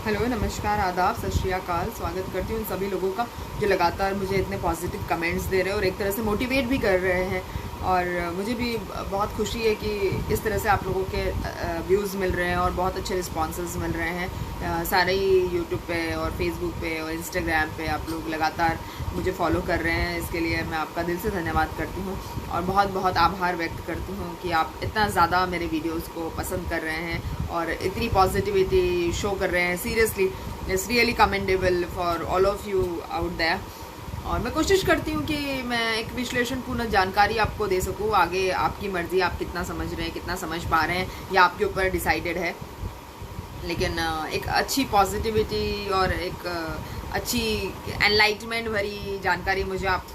Hello, नमस्कार, आदाब, सत श्री अकाल। स्वागत करती हूँ उन सभी लोगों का जो लगातार मुझे इतने पॉजिटिव कमेंट्स दे रहे हैं और एक तरह से मोटिवेट भी कर रहे हैं। और मुझे भी बहुत खुशी है कि इस तरह से आप लोगों के व्यूज़ मिल रहे हैं और बहुत अच्छे रिस्पॉन्सेज मिल रहे हैं। सारे ही यूट्यूब पे और फेसबुक पे और इंस्टाग्राम पे आप लोग लगातार मुझे फॉलो कर रहे हैं। इसके लिए मैं आपका दिल से धन्यवाद करती हूँ और बहुत बहुत आभार व्यक्त करती हूँ कि आप इतना ज़्यादा मेरे वीडियोज़ को पसंद कर रहे हैं और इतनी पॉजिटिविटी शो कर रहे हैं। Seriously it's really commendable for all of you out there. और मैं कोशिश करती हूँ कि मैं एक विश्लेषणपूर्ण जानकारी आपको दे सकूँ। आगे आपकी मर्ज़ी, आप कितना समझ रहे हैं, कितना समझ पा रहे हैं, या आपके ऊपर डिसाइडेड है। लेकिन एक अच्छी पॉजिटिविटी और एक अच्छी एनलाइटमेंट भरी जानकारी मुझे आप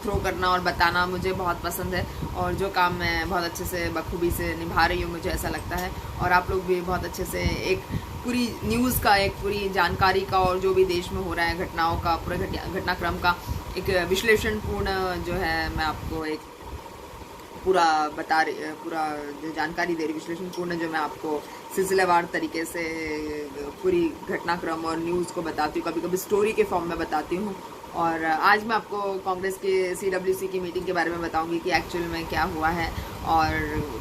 थ्रो करना और बताना मुझे बहुत पसंद है। और जो काम मैं बहुत अच्छे से बखूबी से निभा रही हूँ, मुझे ऐसा लगता है। और आप लोग भी बहुत अच्छे से एक पूरी न्यूज़ का, एक पूरी जानकारी का और जो भी देश में हो रहा है घटनाओं का, पूरे घटनाक्रम का एक विश्लेषणपूर्ण जो है मैं आपको एक पूरा जो जानकारी दे रही, विश्लेषणपूर्ण जो मैं आपको सिलसिलेवार तरीके से पूरी घटनाक्रम और न्यूज़ को बताती हूँ, कभी कभी स्टोरी के फॉर्म में बताती हूँ। और आज मैं आपको कांग्रेस के CWC की मीटिंग के बारे में बताऊंगी कि एक्चुअल में क्या हुआ है। और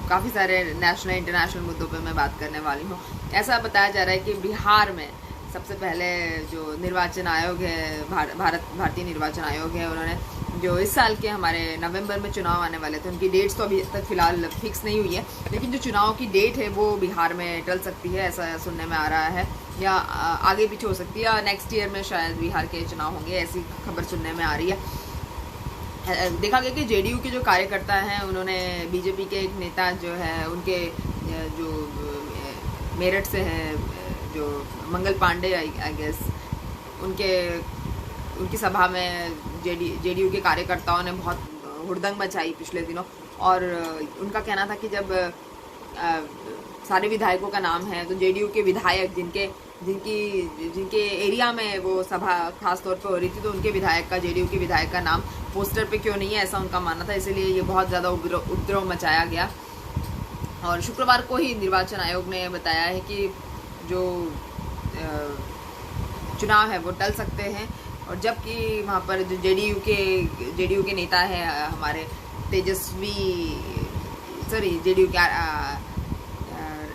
काफ़ी सारे नेशनल इंटरनेशनल मुद्दों पे मैं बात करने वाली हूँ। ऐसा बताया जा रहा है कि बिहार में सबसे पहले जो निर्वाचन आयोग है, भारतीय निर्वाचन आयोग है, उन्होंने जो इस साल के हमारे नवंबर में चुनाव आने वाले थे, उनकी डेट्स तो अभी तक फिलहाल फिक्स नहीं हुई है, लेकिन जो चुनाव की डेट है वो बिहार में टल सकती है, ऐसा सुनने में आ रहा है। या आगे पीछे हो सकती है, या नेक्स्ट ईयर में शायद बिहार के चुनाव होंगे, ऐसी खबर सुनने में आ रही है। देखा गया कि JDU के जो कार्यकर्ता हैं, उन्होंने बीजेपी के एक नेता जो है, उनके जो मेरठ से है, जो मंगल पांडे आई गेस, उनकी सभा में JDU के कार्यकर्ताओं ने बहुत हुड़दंग मचाई पिछले दिनों। और उनका कहना था कि जब सारे विधायकों का नाम है तो JDU के विधायक जिनके एरिया में वो सभा खास तौर पे हो रही थी, तो उनके विधायक का, JDU के विधायक का नाम पोस्टर पे क्यों नहीं है, ऐसा उनका मानना था। इसलिए ये बहुत ज़्यादा उपद्रव मचाया गया। और शुक्रवार को ही निर्वाचन आयोग ने बताया है कि जो चुनाव है वो टल सकते हैं। और जबकि वहाँ पर जो JDU के नेता है हमारे JDU के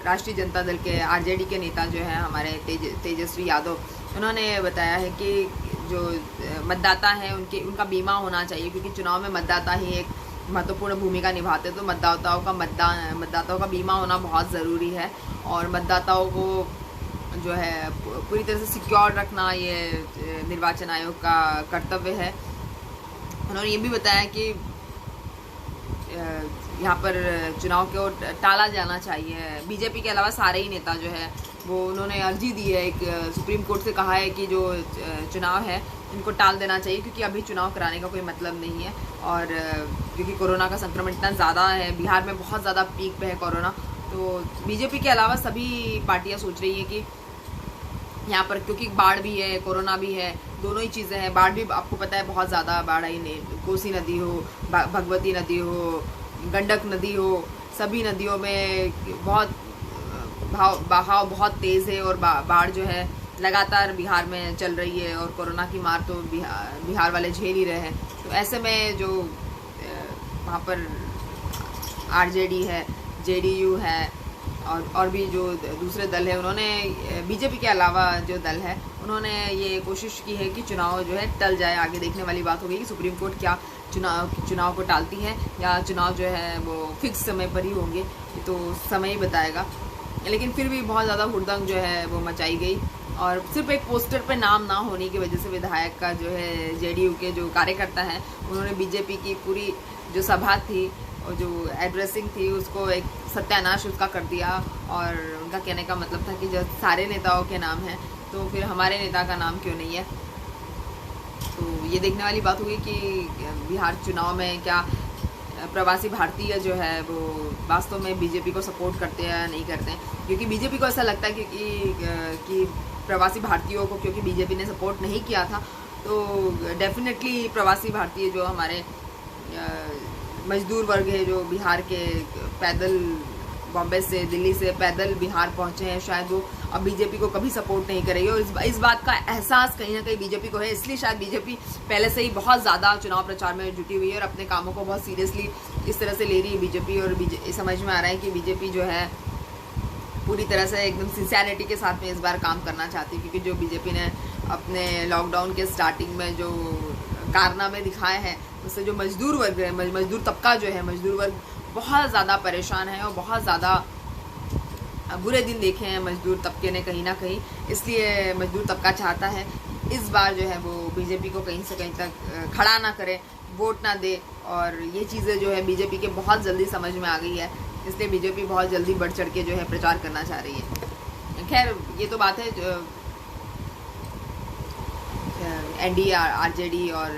राष्ट्रीय जनता दल के RJD के नेता जो है हमारे तेजस्वी यादव, उन्होंने बताया है कि जो मतदाता हैं उनका बीमा होना चाहिए, क्योंकि चुनाव में मतदाता ही एक महत्वपूर्ण भूमिका निभाते हैं। तो मतदाताओं का बीमा होना बहुत ज़रूरी है और मतदाताओं को जो है पूरी तरह से सिक्योर रखना ये निर्वाचन आयोग का कर्तव्य है। उन्होंने ये भी बताया कि यहाँ पर चुनाव को टाला जाना चाहिए। बीजेपी के अलावा सारे ही नेता जो है वो उन्होंने अर्जी दी है, एक सुप्रीम कोर्ट से कहा है कि जो चुनाव है इनको टाल देना चाहिए, क्योंकि अभी चुनाव कराने का कोई मतलब नहीं है। और क्योंकि कोरोना का संक्रमण इतना ज़्यादा है, बिहार में बहुत ज़्यादा पीक पे है कोरोना, तो बीजेपी के अलावा सभी पार्टियां सोच रही है कि यहाँ पर, क्योंकि बाढ़ भी है, कोरोना भी है, दोनों ही चीज़ें हैं। बाढ़ भी आपको पता है बहुत ज़्यादा बाढ़ आई, कोसी नदी हो, भगवती नदी हो, गंडक नदी हो, सभी नदियों में बहुत बहाव बहुत तेज़ है और बाढ़ जो है लगातार बिहार में चल रही है। और कोरोना की मार तो बिहार वाले झेल ही रहे हैं। तो ऐसे में जो वहाँ पर RJD है, JDU है और भी जो दूसरे दल है, उन्होंने बीजेपी के अलावा जो दल है उन्होंने ये कोशिश की है कि चुनाव जो है टल जाए। आगे देखने वाली बात होगी कि सुप्रीम कोर्ट क्या चुनाव को टालती है, या चुनाव जो है वो फिक्स समय पर ही होंगे, तो समय ही बताएगा। लेकिन फिर भी बहुत ज़्यादा हुड़दंग जो है वो मचाई गई। और सिर्फ एक पोस्टर पे नाम ना होने की वजह से विधायक का जो है JDU के जो कार्यकर्ता हैं, उन्होंने बीजेपी की पूरी जो सभा थी और जो एड्रेसिंग थी उसको एक सत्यानाश उसका कर दिया। और उनका कहने का मतलब था कि जब सारे नेताओं के नाम हैं तो फिर हमारे नेता का नाम क्यों नहीं है। तो ये देखने वाली बात हुई कि बिहार चुनाव में क्या प्रवासी भारतीय जो है वो वास्तव में बीजेपी को सपोर्ट करते हैं या नहीं करते हैं। क्योंकि बीजेपी को ऐसा लगता है कि प्रवासी भारतीयों को, क्योंकि बीजेपी ने सपोर्ट नहीं किया था, तो डेफिनेटली प्रवासी भारतीय जो हमारे मजदूर वर्ग है, जो बिहार के पैदल बॉम्बे से, दिल्ली से पैदल बिहार पहुंचे हैं, शायद वो अब बीजेपी को कभी सपोर्ट नहीं करेगी। और इस बात का एहसास कहीं ना कहीं बीजेपी को है, इसलिए शायद बीजेपी पहले से ही बहुत ज़्यादा चुनाव प्रचार में जुटी हुई है और अपने कामों को बहुत सीरियसली इस तरह से ले रही है बीजेपी। और समझ में आ रहा है कि बीजेपी जो है पूरी तरह से एकदम सिंसियरिटी के साथ में इस बार काम करना चाहती है, क्योंकि जो बीजेपी ने अपने लॉकडाउन के स्टार्टिंग में जो कारनामे दिखाए हैं उससे जो मजदूर वर्ग है, मजदूर तबका जो है, मजदूर वर्ग बहुत ज़्यादा परेशान है और बहुत ज़्यादा बुरे दिन देखे हैं मजदूर तबके ने कहीं ना कहीं। इसलिए मजदूर तबका चाहता है इस बार जो है वो बीजेपी को कहीं से कहीं तक खड़ा ना करे, वोट ना दे। और ये चीज़ें जो है बीजेपी के बहुत जल्दी समझ में आ गई है, इसलिए बीजेपी बहुत जल्दी बढ़ चढ़ के जो है प्रचार करना चाह रही है। खैर ये तो बात है एनडीए, आरजेडी और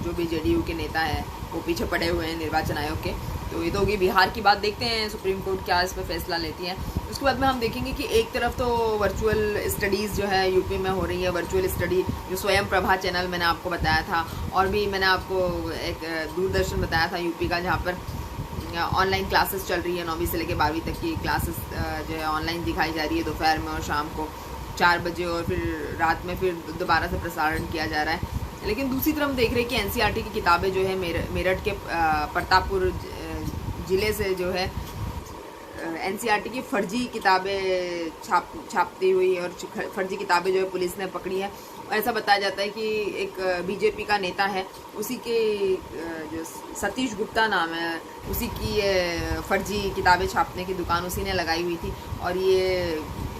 जो भी जेडीयू के नेता हैं वो पीछे पड़े हुए हैं निर्वाचन आयोग के। तो ये तो होगी बिहार की बात, देखते हैं सुप्रीम कोर्ट क्या इस पर फैसला लेती है। उसके बाद में हम देखेंगे कि एक तरफ तो वर्चुअल स्टडीज़ जो है यूपी में हो रही है, वर्चुअल स्टडी जो स्वयं प्रभा चैनल मैंने आपको बताया था, और भी मैंने आपको एक दूरदर्शन बताया था यूपी का, जहाँ पर ऑनलाइन क्लासेस चल रही है। 9वीं से लेकर 12वीं तक की क्लासेस जो है ऑनलाइन दिखाई जा रही है दोपहर में और शाम को 4 बजे, और फिर रात में फिर दोबारा से प्रसारण किया जा रहा है। लेकिन दूसरी तरफ देख रहे हैं कि एनसीईआरटी की किताबें जो है मेरठ के प्रतापपुर ज़िले से जो है एनसीईआरटी की फर्जी किताबें छापती हुई और फर्जी किताबें जो है पुलिस ने पकड़ी है। और ऐसा बताया जाता है कि एक बीजेपी का नेता है, उसी के जो सतीश गुप्ता नाम है, उसी की ये फर्जी किताबें छापने की दुकान उसी ने लगाई हुई थी। और ये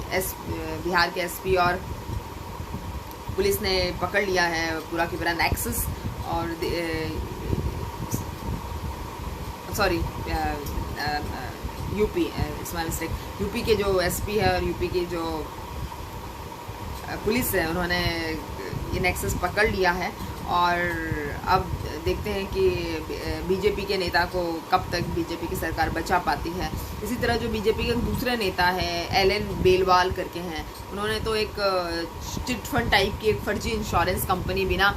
बिहार के एसपी और पुलिस ने पकड़ लिया है पूरा की पूरा नेक्सस। और sorry UP, it's my mistake, UP के जो एसपी है और यूपी की जो पुलिस है उन्होंने ये नेक्सस पकड़ लिया है। और अब देखते हैं कि बीजेपी के नेता को कब तक बीजेपी की सरकार बचा पाती है। इसी तरह जो बीजेपी के दूसरे नेता है एलन बेलवाल करके हैं, उन्होंने तो एक चिट फंड टाइप की एक फर्जी इंश्योरेंस कंपनी बिना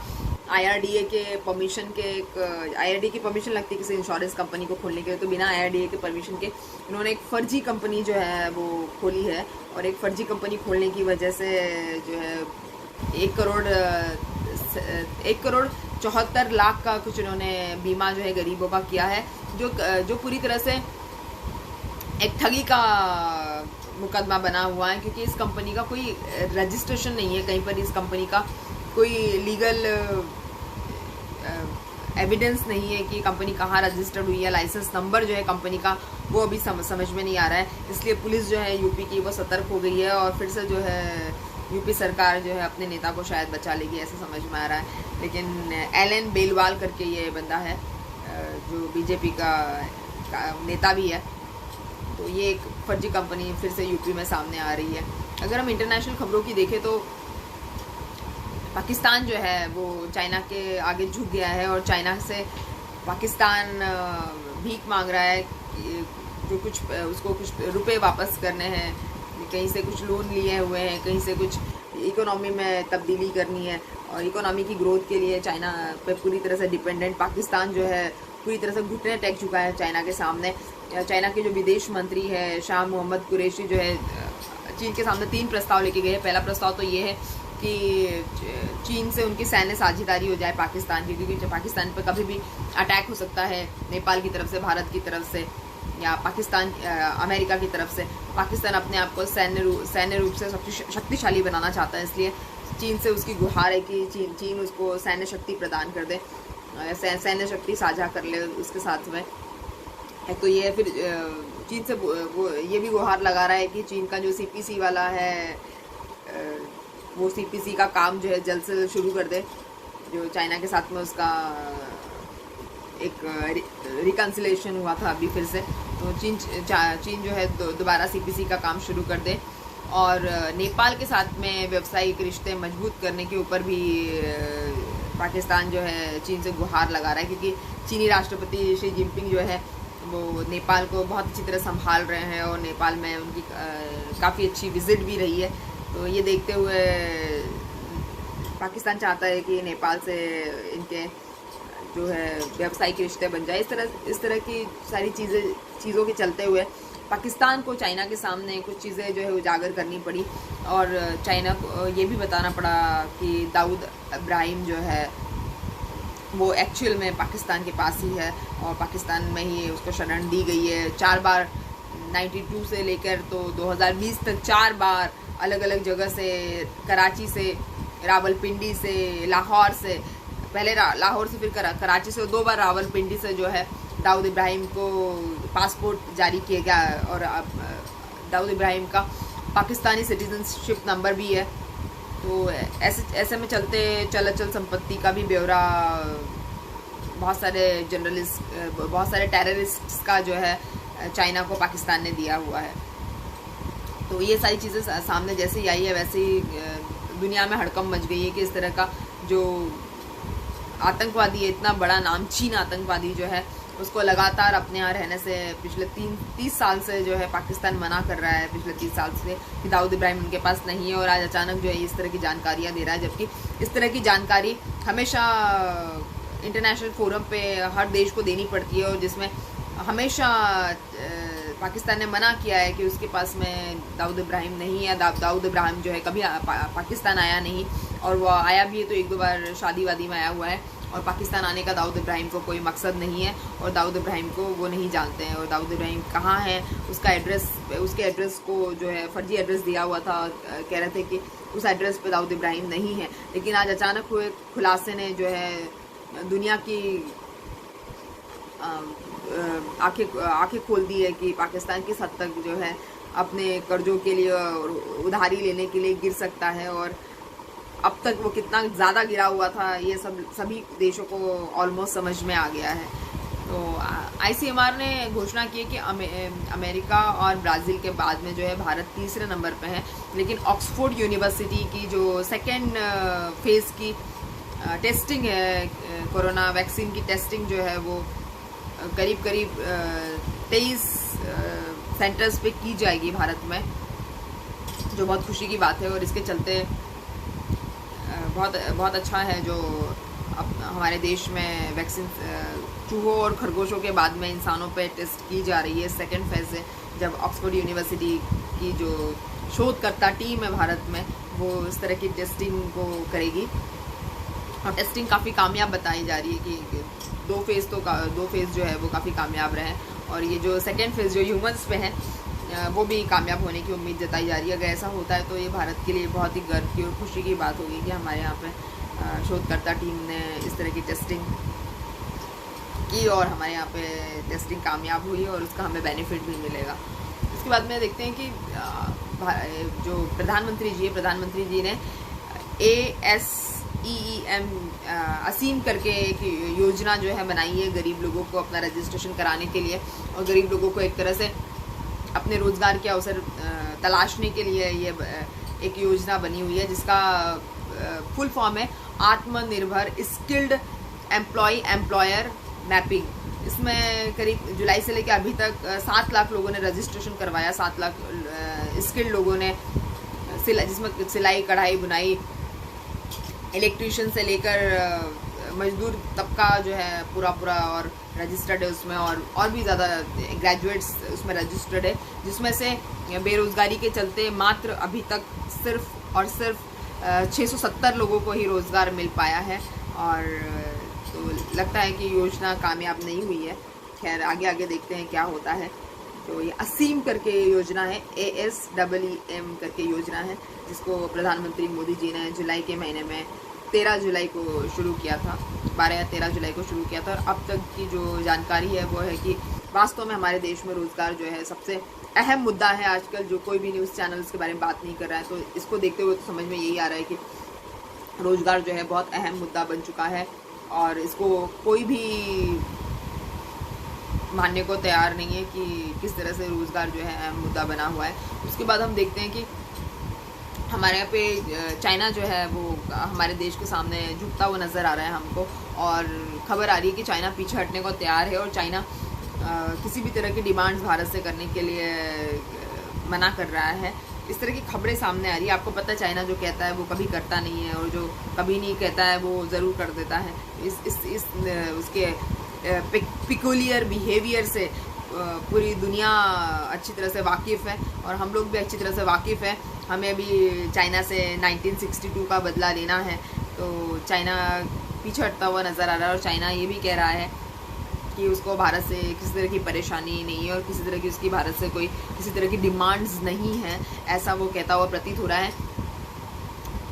आईआरडीए के परमिशन के, एक आईआरडीए की परमिशन लगती है किसी इंश्योरेंस कंपनी को खोलने के लिए, तो बिना आईआरडीए के परमिशन के उन्होंने एक फर्जी कंपनी जो है वो खोली है। और एक फर्जी कंपनी खोलने की वजह से जो है 1 करोड़ 74 लाख का कुछ उन्होंने बीमा जो है गरीबों का किया है, जो पूरी तरह से एक ठगी का मुकदमा बना हुआ है, क्योंकि इस कंपनी का कोई रजिस्ट्रेशन नहीं है, कहीं पर इस कंपनी का कोई लीगल एविडेंस नहीं है कि कंपनी कहाँ रजिस्टर्ड हुई है। लाइसेंस नंबर जो है कंपनी का वो अभी समझ में नहीं आ रहा है। इसलिए पुलिस जो है यूपी की वो सतर्क हो गई है और फिर से जो है यूपी सरकार जो है अपने नेता को शायद बचा लेगी, ऐसा समझ में आ रहा है। लेकिन एलन बेलवाल करके ये बंदा है जो बीजेपी का नेता भी है, तो ये एक फर्जी कंपनी फिर से यूपी में सामने आ रही है। अगर हम इंटरनेशनल खबरों की देखें तो पाकिस्तान जो है वो चाइना के आगे झुक गया है और चाइना से पाकिस्तान भीख मांग रहा है, जो कुछ उसको कुछ रुपए वापस करने हैं, कहीं से कुछ लोन लिए हुए हैं, कहीं से कुछ इकोनॉमी में तब्दीली करनी है। और इकोनॉमी की ग्रोथ के लिए चाइना पे पूरी तरह से डिपेंडेंट पाकिस्तान जो है पूरी तरह से घुटने टेक चुका है चाइना के सामने। चाइना के जो विदेश मंत्री है शाह मोहम्मद कुरैशी जो है चीन के सामने 3 प्रस्ताव लेके गए। पहला प्रस्ताव तो ये है कि चीन से उनकी सैन्य साझेदारी हो जाए पाकिस्तान की, क्योंकि पाकिस्तान पर कभी भी अटैक हो सकता है नेपाल की तरफ से, भारत की तरफ से या पाकिस्तान अमेरिका की तरफ से। पाकिस्तान अपने आप को सैन्य रूप से शक्तिशाली बनाना चाहता है, इसलिए चीन से उसकी गुहार है कि चीन उसको सैन्य शक्ति प्रदान कर दे, सैन्य शक्ति साझा कर ले उसके साथ में। तो ये फिर चीन से वो ये भी गुहार लगा रहा है कि चीन का जो सीपीसी वाला है वो सीपीसी का काम जो है जल्द से शुरू कर दे, जो चाइना के साथ में उसका एक रिकन्सिलेशन हुआ था अभी फिर से। तो चीन जो है दोबारा सीपीसी का काम शुरू कर दे और नेपाल के साथ में व्यावसायिक रिश्ते मजबूत करने के ऊपर भी पाकिस्तान जो है चीन से गुहार लगा रहा है, क्योंकि चीनी राष्ट्रपति शी जिनपिंग जो है वो नेपाल को बहुत अच्छी तरह संभाल रहे हैं और नेपाल में उनकी काफ़ी अच्छी विजिट भी रही है। तो ये देखते हुए पाकिस्तान चाहता है कि नेपाल से इनके जो है व्यावसायिक रिश्ते बन जाए। इस तरह की सारी चीज़ों के चलते हुए पाकिस्तान को चाइना के सामने कुछ चीज़ें जो है उजागर करनी पड़ी और चाइना को ये भी बताना पड़ा कि दाऊद इब्राहिम जो है वो एक्चुअल में पाकिस्तान के पास ही है और पाकिस्तान में ही उसको शरण दी गई है। 4 बार 92 से लेकर तो 2020 तक 4 बार अलग अलग जगह से, कराची से, रावलपिंडी से, लाहौर से, पहले लाहौर से फिर कराची से, 2 बार रावलपिंडी से जो है दाऊद इब्राहिम को पासपोर्ट जारी किया गया और दाऊद इब्राहिम का पाकिस्तानी सिटीजनशिप नंबर भी है। तो ऐसे में चलते चल अचल संपत्ति का भी ब्यौरा, बहुत सारे टेररिस्ट का जो है चाइना को पाकिस्तान ने दिया हुआ है। तो ये सारी चीज़ें सामने जैसे ही आई है वैसे ही दुनिया में हड़कंप मच गई है कि इस तरह का जो आतंकवादी है, इतना बड़ा नामचीन आतंकवादी जो है, उसको लगातार अपने यहाँ रहने से पिछले 30 साल से जो है पाकिस्तान मना कर रहा है, पिछले 30 साल से कि दाऊद इब्राहिम उनके पास नहीं है। और आज अचानक जो है इस तरह की जानकारियाँ दे रहा है, जबकि इस तरह की जानकारी हमेशा इंटरनेशनल फोरम पे हर देश को देनी पड़ती है और जिसमें हमेशा पाकिस्तान ने मना किया है कि उसके पास में दाऊद इब्राहिम नहीं है। दाऊद इब्राहिम जो है कभी पाकिस्तान आया नहीं और वो आया भी है तो 1-2 बार शादी वादी में आया हुआ है और पाकिस्तान आने का दाऊद इब्राहिम को कोई मकसद नहीं है और दाऊद इब्राहिम को वो नहीं जानते हैं। और दाऊद इब्राहिम कहाँ है, उसका एड्रेस, उसके एड्रेस को जो है फर्जी एड्रेस दिया हुआ था, कह रहे थे कि उस एड्रेस पे दाऊद इब्राहिम नहीं है। लेकिन आज अचानक हुए खुलासे ने जो है दुनिया की आंखें खोल दी है कि पाकिस्तान किस हद तक जो है अपने कर्जों के लिए और उधारी लेने के लिए गिर सकता है और अब तक वो कितना ज़्यादा गिरा हुआ था ये सभी देशों को ऑलमोस्ट समझ में आ गया है। तो ICMR ने घोषणा की है कि अमेरिका और ब्राज़ील के बाद में जो है भारत 3रे नंबर पे है। लेकिन ऑक्सफोर्ड यूनिवर्सिटी की जो 2nd फेज़ की टेस्टिंग है, कोरोना वैक्सीन की टेस्टिंग जो है वो करीब 23 सेंटर्स पे की जाएगी भारत में, जो बहुत खुशी की बात है। और इसके चलते बहुत अच्छा है जो अब हमारे देश में वैक्सीन चूहों और खरगोशों के बाद में इंसानों पे टेस्ट की जा रही है। 2nd फेज़ है जब ऑक्सफोर्ड यूनिवर्सिटी की जो शोधकर्ता टीम है भारत में वो इस तरह की टेस्टिंग को करेगी और टेस्टिंग काफ़ी कामयाब बताई जा रही है कि 2 फेज़ जो है वो काफ़ी कामयाब रहे और ये जो 2nd फेज़ जो ह्यूमंस पे है वो भी कामयाब होने की उम्मीद जताई जा रही है। अगर ऐसा होता है तो ये भारत के लिए बहुत ही गर्व की और खुशी की बात होगी कि हमारे यहाँ पे शोधकर्ता टीम ने इस तरह की टेस्टिंग की और हमारे यहाँ पे टेस्टिंग कामयाब हुई और उसका हमें बेनिफिट भी मिलेगा। इसके बाद में देखते हैं कि जो प्रधानमंत्री जी ने ASEM असीम करके एक योजना जो है बनाई है गरीब लोगों को अपना रजिस्ट्रेशन कराने के लिए और गरीब लोगों को एक तरह से अपने रोज़गार के अवसर तलाशने के लिए ये एक योजना बनी हुई है जिसका फुल फॉर्म है आत्मनिर्भर स्किल्ड एम्प्लॉयर मैपिंग। इसमें करीब जुलाई से लेकर अभी तक 7 लाख लोगों ने रजिस्ट्रेशन करवाया। 7 लाख स्किल्ड लोगों ने जिसमें सिलाई, कढ़ाई, बुनाई, इलेक्ट्रीशियन से लेकर मजदूर तबका जो है पूरा और रजिस्टर्ड है उसमें और भी ज़्यादा ग्रेजुएट्स उसमें रजिस्टर्ड है, जिसमें से बेरोज़गारी के चलते मात्र अभी तक सिर्फ 670 लोगों को ही रोज़गार मिल पाया है। और तो लगता है कि योजना कामयाब नहीं हुई है। खैर आगे देखते हैं क्या होता है। तो ये असीम करके योजना है, ASEM करके योजना है जिसको प्रधानमंत्री मोदी जी ने जुलाई के महीने में 13 जुलाई को शुरू किया था, 12 या 13 जुलाई को शुरू किया था। और अब तक की जो जानकारी है वो है कि वास्तव में हमारे देश में रोज़गार जो है सबसे अहम मुद्दा है आजकल। जो कोई भी न्यूज़ चैनल इसके बारे में बात नहीं कर रहा है तो इसको देखते हुए तो समझ में यही आ रहा है कि रोज़गार जो है बहुत अहम मुद्दा बन चुका है और इसको कोई भी मानने को तैयार नहीं है कि किस तरह से रोज़गार जो है अहम मुद्दा बना हुआ है। उसके बाद हम देखते हैं कि हमारे यहाँ पे चाइना जो है वो हमारे देश के सामने झुकता हुआ नज़र आ रहा है हमको और खबर आ रही है कि चाइना पीछे हटने को तैयार है और चाइना किसी भी तरह की डिमांड्स भारत से करने के लिए मना कर रहा है। इस तरह की खबरें सामने आ रही है। आपको पता है चाइना जो कहता है वो कभी करता नहीं है और जो कभी नहीं कहता है वो ज़रूर कर देता है। उसके पिकुलियर बिहेवियर से पूरी दुनिया अच्छी तरह से वाकिफ़ है और हम लोग भी अच्छी तरह से वाकिफ़ है। हमें अभी चाइना से 1962 का बदला लेना है, तो चाइना पीछे हटता हुआ नज़र आ रहा है और चाइना ये भी कह रहा है कि उसको भारत से किसी तरह की परेशानी नहीं है और किसी तरह की उसकी भारत से कोई किसी तरह की डिमांड्स नहीं है, ऐसा वो कहता हुआ प्रतीत हो रहा है।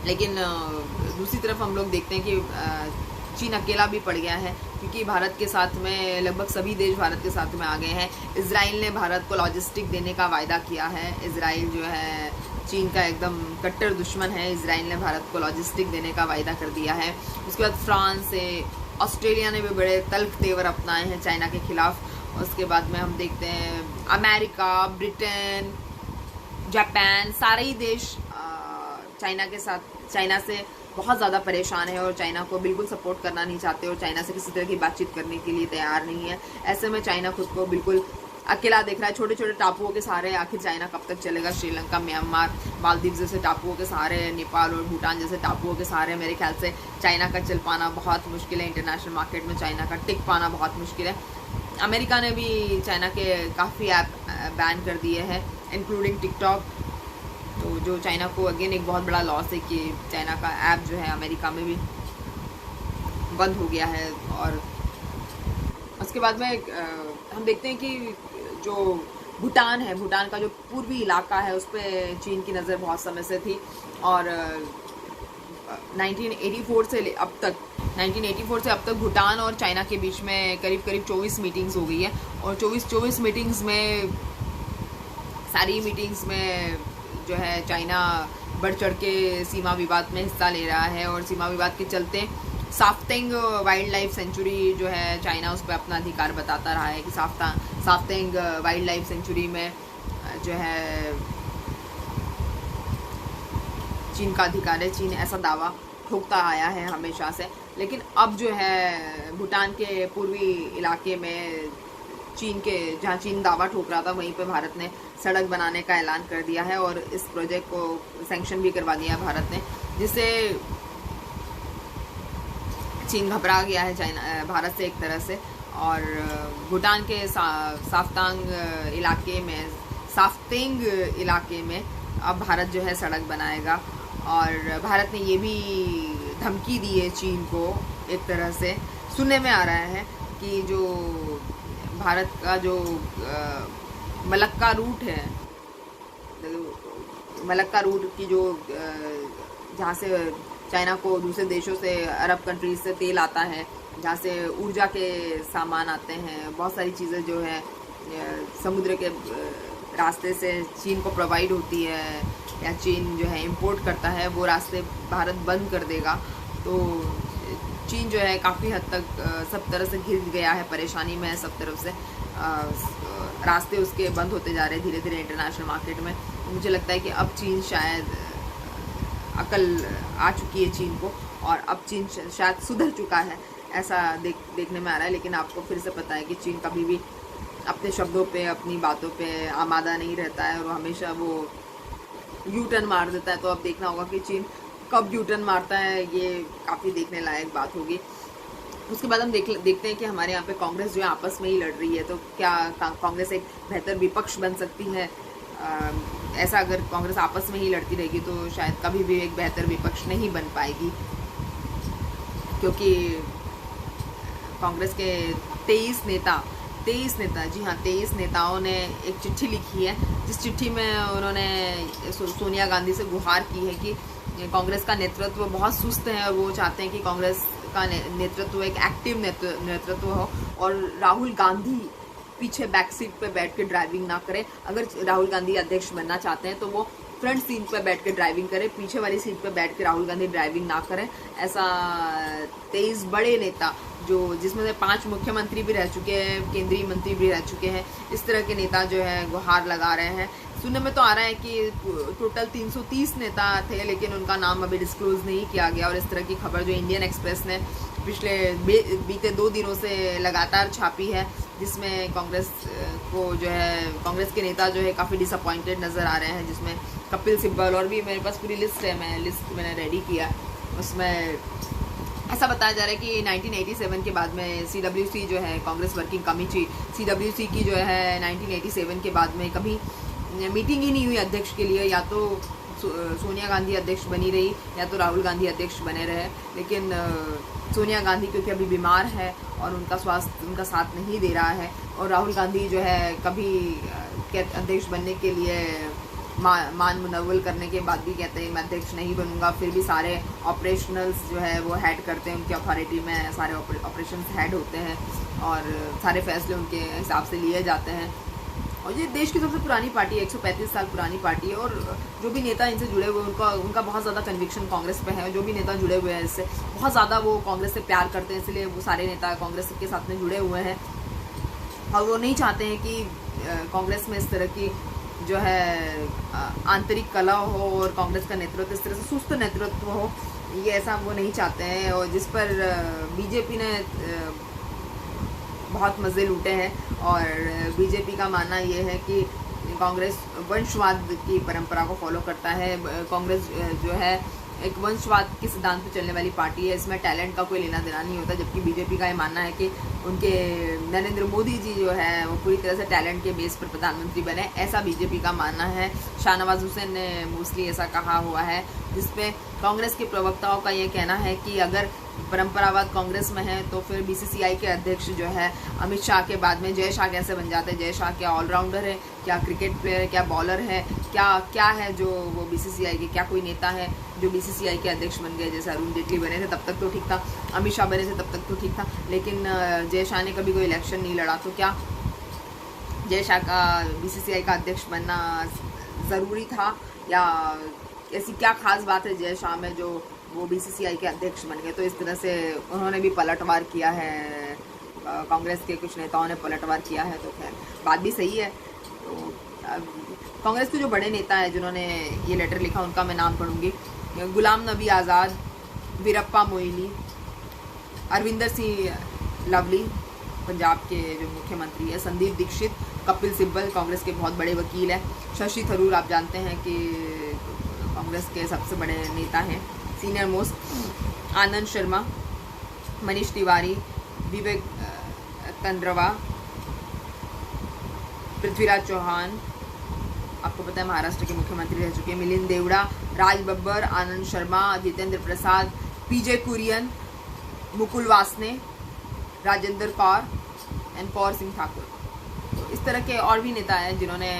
लेकिन दूसरी तरफ हम लोग देखते हैं कि चीन अकेला भी पड़ गया है, क्योंकि भारत के साथ में लगभग सभी देश भारत के साथ में आ गए हैं। इजराइल ने भारत को लॉजिस्टिक देने का वायदा किया है। इजराइल जो है चीन का एकदम कट्टर दुश्मन है। इजराइल ने भारत को लॉजिस्टिक देने का वायदा कर दिया है। उसके बाद फ्रांस से ऑस्ट्रेलिया ने भी बड़े तल्ख तेवर अपनाए हैं चाइना के खिलाफ। उसके बाद में हम देखते हैं अमेरिका, ब्रिटेन, जापान, सारे ही देश चाइना से बहुत ज़्यादा परेशान है और चाइना को बिल्कुल सपोर्ट करना नहीं चाहते और चाइना से किसी तरह की बातचीत करने के लिए तैयार नहीं है। ऐसे में चाइना खुद को बिल्कुल अकेला देख रहा है। छोटे छोटे टापुओं के सहारे आखिर चाइना कब तक चलेगा? श्रीलंका, म्यांमार, मालदीव जैसे टापुओं के सहारे, नेपाल और भूटान जैसे टापुओं के सहारे मेरे ख्याल से चाइना का चल पाना बहुत मुश्किल है। इंटरनेशनल मार्केट में चाइना का टिक पाना बहुत मुश्किल है। अमेरिका ने भी चाइना के काफ़ी ऐप बैन कर दिए हैं, इंक्लूडिंग टिकटॉक। तो जो चाइना को अगेन एक बहुत बड़ा लॉस है कि चाइना का ऐप जो है अमेरिका में भी बंद हो गया है। और उसके बाद में हम देखते हैं कि जो भूटान है, भूटान का जो पूर्वी इलाका है उस पर चीन की नज़र बहुत समय से थी और 1984 से अब तक भूटान और चाइना के बीच में करीब 24 मीटिंग्स हो गई है और 24 मीटिंग्स में सारी मीटिंग्स में जो है चाइना बढ़ चढ़ के सीमा विवाद में हिस्सा ले रहा है और सीमा विवाद के चलते साफ्तेंग वाइल्ड लाइफ सेंचुरी जो है चाइना उस पर अपना अधिकार बताता रहा है कि साफ्तेंग वाइल्ड लाइफ सेंचुरी में जो है चीन का अधिकार है। चीन ऐसा दावा ठोकता आया है हमेशा से, लेकिन अब जो है भूटान के पूर्वी इलाके में जहाँ चीन दावा ठोक रहा था वहीं पे भारत ने सड़क बनाने का ऐलान कर दिया है और इस प्रोजेक्ट को सैंक्शन भी करवा दिया है भारत ने, जिससे चीन घबरा गया है भारत से एक तरह से। और भूटान के साफ्तेंग इलाके में अब भारत जो है सड़क बनाएगा और भारत ने ये भी धमकी दी है चीन को। एक तरह से सुनने में आ रहा है कि जो भारत का जो मलक्का रूट है, मलक्का रूट की जो जहाँ से चाइना को दूसरे देशों से, अरब कंट्रीज से तेल आता है, जहाँ से ऊर्जा के सामान आते हैं, बहुत सारी चीज़ें जो है समुद्र के रास्ते से चीन को प्रोवाइड होती है या चीन जो है इंपोर्ट करता है, वो रास्ते भारत बंद कर देगा। तो चीन जो है काफ़ी हद तक सब तरह से घिर गया है, परेशानी में है सब तरफ से। रास्ते उसके बंद होते जा रहे हैं धीरे धीरे इंटरनेशनल मार्केट में। मुझे लगता है कि अब चीन शायद अकल आ चुकी है चीन को और अब चीन शायद सुधर चुका है, ऐसा देखने में आ रहा है। लेकिन आपको फिर से पता है कि चीन कभी भी अपने शब्दों पे, अपनी बातों पे आमादा नहीं रहता है और हमेशा वो यू टर्न मार देता है। तो अब देखना होगा कि चीन कब यू टर्न मारता है, ये काफ़ी देखने लायक बात होगी। उसके बाद हम देखते हैं कि हमारे यहाँ पे कांग्रेस जो है आपस में ही लड़ रही है, तो क्या कांग्रेस एक बेहतर विपक्ष बन सकती है? ऐसा अगर कांग्रेस आपस में ही लड़ती रहेगी तो शायद कभी भी एक बेहतर विपक्ष नहीं बन पाएगी, क्योंकि कांग्रेस के 23 नेताओं ने एक चिट्ठी लिखी है, जिस चिट्ठी में उन्होंने सोनिया गांधी से गुहार की है कि कांग्रेस का नेतृत्व बहुत सुस्त है और वो चाहते हैं कि कांग्रेस का नेतृत्व एक एक्टिव नेतृत्व हो और राहुल गांधी पीछे बैक सीट पे बैठ के ड्राइविंग ना करे। अगर राहुल गांधी अध्यक्ष बनना चाहते हैं तो वो फ्रंट सीट पे बैठ के ड्राइविंग करे, पीछे वाली सीट पे बैठ के राहुल गांधी ड्राइविंग ना करें। ऐसा 23 बड़े नेता, जो जिसमें से 5 मुख्यमंत्री भी रह चुके हैं, केंद्रीय मंत्री भी रह चुके हैं, इस तरह के नेता जो है गुहार लगा रहे हैं। सुनने में तो आ रहा है कि टोटल 330 नेता थे, लेकिन उनका नाम अभी डिस्क्लोज नहीं किया गया। और इस तरह की खबर जो इंडियन एक्सप्रेस ने पिछले बीते 2 दिनों से लगातार छापी है, जिसमें कांग्रेस के नेता जो है काफ़ी डिसअपॉइंटेड नज़र आ रहे हैं, जिसमें कपिल सिब्बल और भी, मेरे पास पूरी लिस्ट है, मैंने रेडी किया, उसमें ऐसा बताया जा रहा है कि 1987 के बाद में CWC जो है, कांग्रेस वर्किंग कमेटी, CWC की जो है 1987 के बाद में कभी मीटिंग ही नहीं हुई अध्यक्ष के लिए। या तो सोनिया गांधी अध्यक्ष बनी रही या तो राहुल गांधी अध्यक्ष बने रहे। लेकिन सोनिया गांधी क्योंकि अभी बीमार है और उनका स्वास्थ्य उनका साथ नहीं दे रहा है, और राहुल गांधी जो है कभी अध्यक्ष बनने के लिए मान मुनव्वल करने के बाद भी कहते हैं मैं अध्यक्ष नहीं बनूंगा, फिर भी सारे ऑपरेशनल्स जो है वो हेड करते हैं, उनकी अथॉरिटी में सारे ऑपरेशंस हेड होते हैं और सारे फैसले उनके हिसाब से लिए जाते हैं। और ये देश की सबसे पुरानी पार्टी है, 135 साल पुरानी पार्टी है, और जो भी नेता इनसे जुड़े हुए उनका बहुत ज़्यादा कन्विक्शन कांग्रेस पे है। जो भी नेता जुड़े हुए हैं इससे बहुत ज़्यादा वो कांग्रेस से प्यार करते हैं, इसलिए वो सारे नेता कांग्रेस के साथ में जुड़े हुए हैं और वो नहीं चाहते हैं कि कांग्रेस में इस तरह की जो है आंतरिक कला हो और कांग्रेस का नेतृत्व इस तरह से सुस्त नेतृत्व हो, ये ऐसा वो नहीं चाहते हैं। और जिस पर बीजेपी ने बहुत मज़े लूटे हैं, और बीजेपी का मानना ये है कि कांग्रेस वंशवाद की परंपरा को फॉलो करता है। कांग्रेस जो है एक वंशवाद के सिद्धांत पर चलने वाली पार्टी है, इसमें टैलेंट का कोई लेना देना नहीं होता। जबकि बीजेपी का ये मानना है कि उनके नरेंद्र मोदी जी जो है वो पूरी तरह से टैलेंट के बेस पर प्रधानमंत्री बने, ऐसा बीजेपी का मानना है। शाहनवाज हुसैन ने मोस्टली ऐसा कहा हुआ है, जिसपे कांग्रेस के प्रवक्ताओं का ये कहना है कि अगर परंपरावाद कांग्रेस में है तो फिर BCCI के अध्यक्ष जो है अमित शाह के बाद में जय शाह कैसे बन जाते हैं। जय शाह क्या ऑलराउंडर है, क्या क्रिकेट प्लेयर है, क्या बॉलर है, क्या है जो वो BCCI के, क्या कोई नेता है जो BCCI के अध्यक्ष बन गए। जैसे अरुण जेटली बने थे तब तक तो ठीक था, अमित शाह बने थे तब तक तो ठीक था, लेकिन जय शाह ने कभी कोई इलेक्शन नहीं लड़ा, तो क्या जय शाह का BCCI का अध्यक्ष बनना ज़रूरी था, या ऐसी क्या खास बात है जय शाह में जो वो BCCI के अध्यक्ष बन गए। तो इस तरह से उन्होंने भी पलटवार किया है, कांग्रेस के कुछ नेताओं ने पलटवार किया है। तो खैर बात भी सही है। तो कांग्रेस के जो बड़े नेता हैं जिन्होंने ये लेटर लिखा, उनका मैं नाम पढ़ूंगी। गुलाम नबी आज़ाद, वीरप्पा मोइली, अरविंदर सिंह लवली पंजाब के जो मुख्यमंत्री है, संदीप दीक्षित, कपिल सिब्बल कांग्रेस के बहुत बड़े वकील हैं, शशि थरूर आप जानते हैं कि कांग्रेस के सबसे बड़े नेता हैं, सीनियर मोस्ट, आनंद शर्मा, मनीष तिवारी, विवेक तंद्रवा, पृथ्वीराज चौहान, आपको पता है महाराष्ट्र के मुख्यमंत्री रह चुके हैं, Milind Devda, Raj Babbar, Anand Sharma, Jitendra Prasad, PJ Kurien, Mukul Wasne, Rajendra Kaur and Kaur Singh Thakur. तो इस तरह के और भी नेता हैं जिन्होंने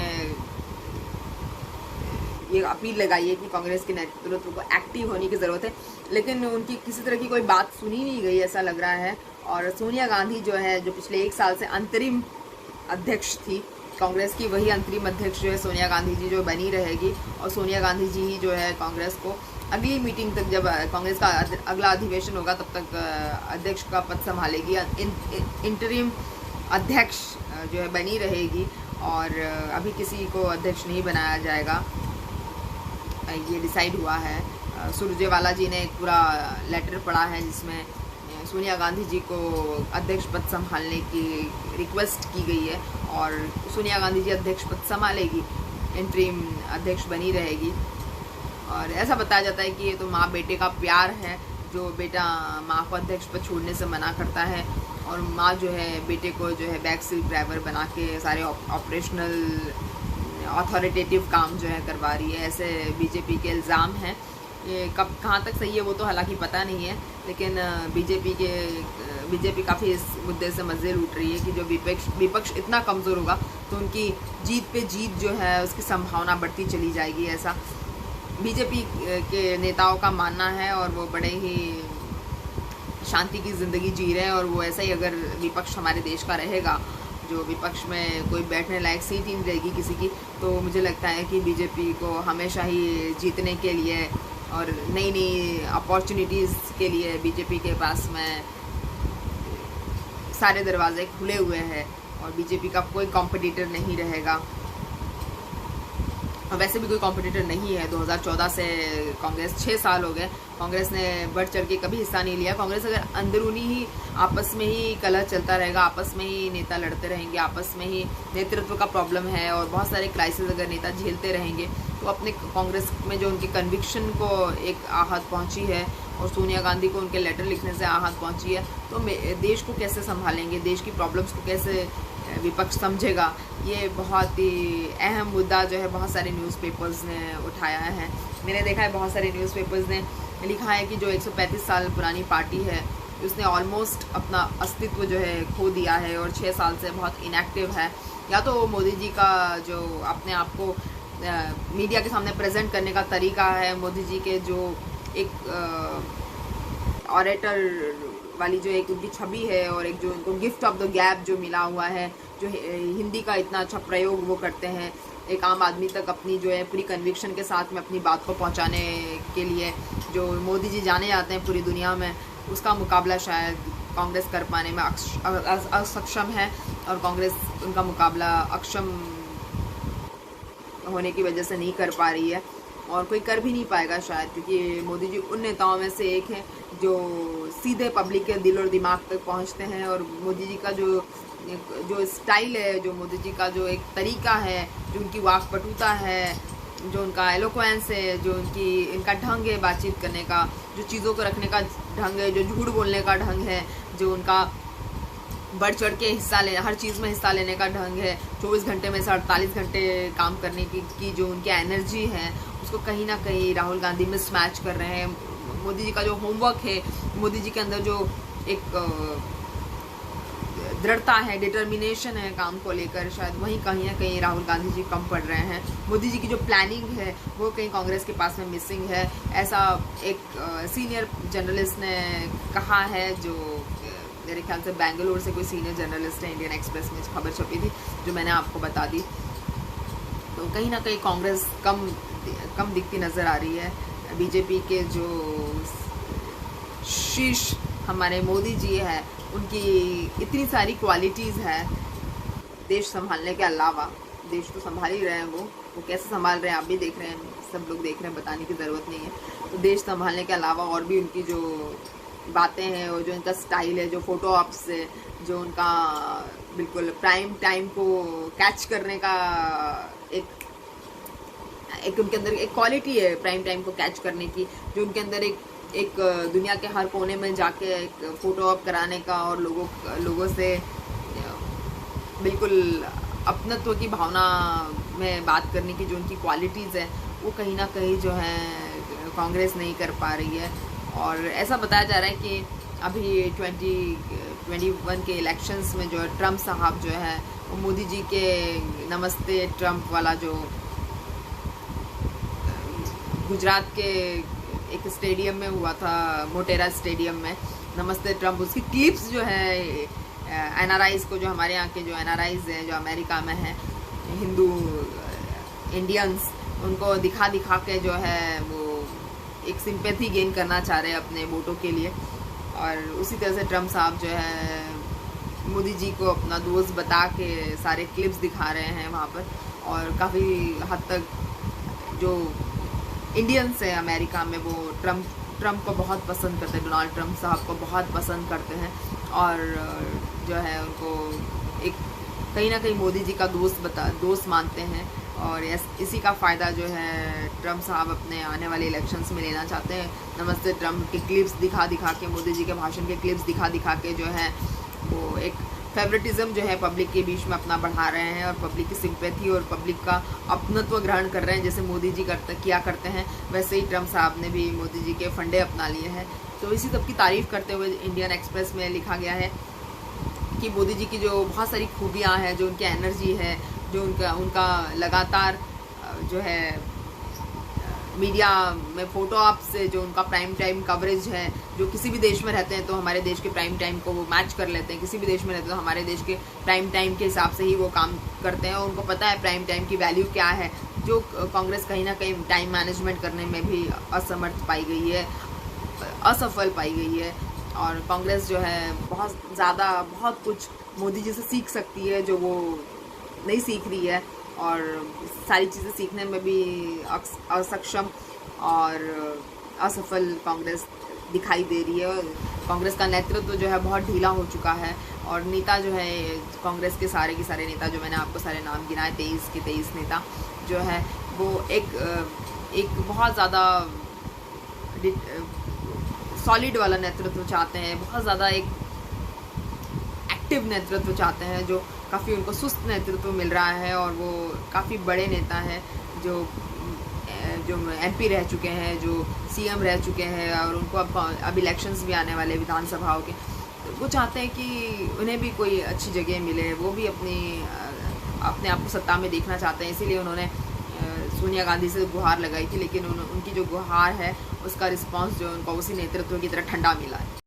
ये अपील लगाई है कि कांग्रेस के नेतृत्व को एक्टिव होने की ज़रूरत है, लेकिन उनकी किसी तरह की कोई बात सुनी नहीं गई ऐसा लग रहा है। और सोनिया गांधी जो है, जो पिछले 1 साल से अंतरिम अध्यक्ष थी कांग्रेस की, वही अंतरिम अध्यक्ष जो है सोनिया गांधी जी जो बनी रहेगी, और सोनिया गांधी जी ही जो है कांग्रेस को अगली मीटिंग तक, जब कांग्रेस का अगला अधिवेशन होगा तब तक अध्यक्ष का पद संभालेगी, इंटरिम अध्यक्ष जो है बनी रहेगी, और अभी किसी को अध्यक्ष नहीं बनाया जाएगा, ये डिसाइड हुआ है। सुरजेवाला जी ने एक पूरा लेटर पढ़ा है जिसमें सोनिया गांधी जी को अध्यक्ष पद संभालने की रिक्वेस्ट की गई है, और सोनिया गांधी जी अध्यक्ष पद संभालेगी, इंटरिम अध्यक्ष बनी रहेगी। और ऐसा बताया जाता है कि ये तो माँ बेटे का प्यार है, जो बेटा माँ को अध्यक्ष पद छोड़ने से मना करता है, और माँ जो है बेटे को जो है बैक सीट ड्राइवर बना के सारे ऑपरेशनल अथॉरिटेटिव काम जो है करवा रही है, ऐसे बीजेपी के इल्ज़ाम हैं। ये कब कहाँ तक सही है वो तो हालांकि पता नहीं है, लेकिन बीजेपी काफ़ी इस मुद्दे से मज़े लूट रही है कि जो विपक्ष इतना कमज़ोर होगा तो उनकी जीत पे जीत जो है उसकी संभावना बढ़ती चली जाएगी, ऐसा बीजेपी के नेताओं का मानना है। और वो बड़े ही शांति की ज़िंदगी जी रहे हैं, और वो ऐसा ही अगर विपक्ष हमारे देश का रहेगा, जो विपक्ष में कोई बैठने लायक सीट ही नहीं रहेगी किसी की, तो मुझे लगता है कि बीजेपी को हमेशा ही जीतने के लिए और नई नई अपॉर्चुनिटीज़ के लिए बीजेपी के पास में सारे दरवाजे खुले हुए हैं, और बीजेपी का कोई कॉम्पिटिटर नहीं रहेगा। वैसे भी कोई कॉम्पिटिटर नहीं है। 2014 से कांग्रेस 6 साल हो गए, कांग्रेस ने बढ़ चढ़ के कभी हिस्सा नहीं लिया। कांग्रेस अगर अंदरूनी ही आपस में ही कलह चलता रहेगा, आपस में ही नेता लड़ते रहेंगे, आपस में ही नेतृत्व का प्रॉब्लम है और बहुत सारे क्राइसिस अगर नेता झेलते रहेंगे, तो अपने कांग्रेस में जो उनकी कन्विक्शन को एक आहत पहुंची है और सोनिया गांधी को उनके लेटर लिखने से आहत पहुंची है, तो देश को कैसे संभालेंगे, देश की प्रॉब्लम्स को कैसे विपक्ष समझेगा, ये बहुत ही अहम मुद्दा जो है बहुत सारे न्यूज़पेपर्स ने उठाया है। मैंने देखा है बहुत सारे न्यूज़पेपर्स ने लिखा है कि जो 135 साल पुरानी पार्टी है उसने ऑलमोस्ट अपना अस्तित्व जो है खो दिया है और 6 साल से बहुत इनएक्टिव है। या तो मोदी जी का जो अपने आप को मीडिया के सामने प्रेजेंट करने का तरीका है, मोदी जी के जो एक ऑरेटर वाली जो एक उनकी छवि है और एक जो उनको गिफ्ट ऑफ द गैप जो मिला हुआ है, जो हिंदी का इतना अच्छा प्रयोग वो करते हैं एक आम आदमी तक अपनी जो है पूरी कन्विक्शन के साथ में अपनी बात को पहुंचाने के लिए, जो मोदी जी जाने जाते हैं पूरी दुनिया में, उसका मुकाबला शायद कांग्रेस कर पाने में असक्षम है और कांग्रेस उनका मुकाबला अक्षम होने की वजह से नहीं कर पा रही है और कोई कर भी नहीं पाएगा शायद, क्योंकि मोदी जी उन नेताओं में से एक हैं जो सीधे पब्लिक के दिल और दिमाग तक पहुंचते हैं और मोदी जी का जो स्टाइल है, जो मोदी जी का जो एक तरीका है, जो उनकी वाकपटुता है, जो उनका एलोक्वेंस है, जो इनका ढंग है बातचीत करने का, जो चीज़ों को रखने का ढंग है, जो झूठ बोलने का ढंग है, जो उनका बढ़ चढ़ के हिस्सा ले हर चीज़ में हिस्सा लेने का ढंग है, 24 घंटे में से 48 घंटे काम करने की जो उनकी एनर्जी है, उसको कहीं ना कहीं राहुल गांधी मिसमैच कर रहे हैं। मोदी जी का जो होमवर्क है, मोदी जी के अंदर जो एक दृढ़ता है, डिटर्मिनेशन है काम को लेकर, शायद वहीं कहीं ना कहीं राहुल गांधी जी कम पड़ रहे हैं। मोदी जी की जो प्लानिंग है वो कहीं कांग्रेस के पास में मिसिंग है, ऐसा एक सीनियर जर्नलिस्ट ने कहा है, जो मेरे ख्याल से बेंगलोर से कोई सीनियर जर्नलिस्ट है, इंडियन एक्सप्रेस में खबर छपी थी जो मैंने आपको बता दी। तो कहीं ना कहीं कांग्रेस कम दिखती नज़र आ रही है। बीजेपी के जो शीर्ष हमारे मोदी जी है, उनकी इतनी सारी क्वालिटीज़ है देश संभालने के अलावा। देश तो संभाल ही रहे हैं, वो कैसे संभाल रहे हैं आप भी देख रहे हैं, सब लोग देख रहे हैं, बताने की ज़रूरत नहीं है। तो देश संभालने के अलावा और भी उनकी जो बातें हैं और जो उनका स्टाइल है, जो फोटो ऑप्स है, जो उनका बिल्कुल प्राइम टाइम को कैच करने का एक उनके अंदर एक क्वालिटी है प्राइम टाइम को कैच करने की, जो उनके अंदर एक दुनिया के हर कोने में जाके एक फोटो ऑप कराने का और लोगों से बिल्कुल अपनत्व की भावना में बात करने की जो उनकी क्वालिटीज़ है, वो कहीं ना कहीं जो है कांग्रेस नहीं कर पा रही है। और ऐसा बताया जा रहा है कि अभी 2021 के इलेक्शंस में जो है ट्रम्प साहब जो है वो मोदी जी के नमस्ते ट्रम्प वाला जो गुजरात के एक स्टेडियम में हुआ था, मोटेरा स्टेडियम में, नमस्ते ट्रम्प, उसकी क्लिप्स जो है एनआरआईज को, जो हमारे यहाँ के जो एनआरआईज हैं जो अमेरिका में हैं, हिंदू इंडियंस, उनको दिखा के जो है वो एक सिंपैथी गेन करना चाह रहे हैं अपने वोटों के लिए। और उसी तरह से ट्रम्प साहब जो है मोदी जी को अपना दोस्त बता के सारे क्लिप्स दिखा रहे हैं वहाँ पर, और काफ़ी हद तक जो इंडियंस हैं अमेरिका में वो ट्रम्प को बहुत पसंद करते हैं, डोनाल्ड ट्रम्प साहब को बहुत पसंद करते हैं और जो है उनको एक कहीं ना कहीं मोदी जी का दोस्त मानते हैं। और इसी का फ़ायदा जो है ट्रम्प साहब अपने आने वाले इलेक्शंस में लेना चाहते हैं। नमस्ते ट्रम्प की क्लिप्स दिखा के, मोदी जी के भाषण के क्लिप्स दिखा के जो है वो एक फेवरेटिज्म जो है पब्लिक के बीच में अपना बढ़ा रहे हैं और पब्लिक की सिंपैथी और पब्लिक का अपनत्व ग्रहण कर रहे हैं। जैसे मोदी जी किया करते हैं, वैसे ही ट्रम्प साहब ने भी मोदी जी के फंडे अपना लिए हैं। तो इसी सब की तारीफ़ करते हुए इंडियन एक्सप्रेस में लिखा गया है कि मोदी जी की जो बहुत सारी खूबियाँ हैं, जो उनकी एनर्जी है, जो उनका लगातार जो है मीडिया में फोटो आप से जो उनका प्राइम टाइम कवरेज है, जो किसी भी देश में रहते हैं तो हमारे देश के प्राइम टाइम को वो मैच कर लेते हैं, किसी भी देश में रहते हैं तो हमारे देश के प्राइम टाइम के हिसाब से ही वो काम करते हैं और उनको पता है प्राइम टाइम की वैल्यू क्या है, जो कांग्रेस कहीं ना कहीं टाइम मैनेजमेंट करने में भी असमर्थ पाई गई है, असफल पाई गई है। और कांग्रेस जो है बहुत कुछ मोदी जी से सीख सकती है जो वो नहीं सीख रही है। और सारी चीज़ें सीखने में भी असक्षम और असफल कांग्रेस दिखाई दे रही है। कांग्रेस का नेतृत्व जो है बहुत ढीला हो चुका है और नेता जो है कांग्रेस के सारे नेता जो मैंने आपको सारे नाम गिनाए 23 के 23 नेता जो है वो एक बहुत ज़्यादा सॉलिड वाला नेतृत्व चाहते हैं, बहुत ज़्यादा एक एक्टिव नेतृत्व चाहते हैं, जो काफ़ी उनको सुस्त नेतृत्व मिल रहा है। और वो काफ़ी बड़े नेता हैं जो MP रह चुके हैं, जो CM रह चुके हैं और उनको अब इलेक्शंस भी आने वाले विधानसभाओं के, तो वो चाहते हैं कि उन्हें भी कोई अच्छी जगह मिले, वो भी अपने आप को सत्ता में देखना चाहते हैं। इसीलिए उन्होंने सोनिया गांधी से गुहार लगाई थी, लेकिन उनकी जो गुहार है उसका रिस्पांस जो उनको उसी नेतृत्व की तरह ठंडा मिला है।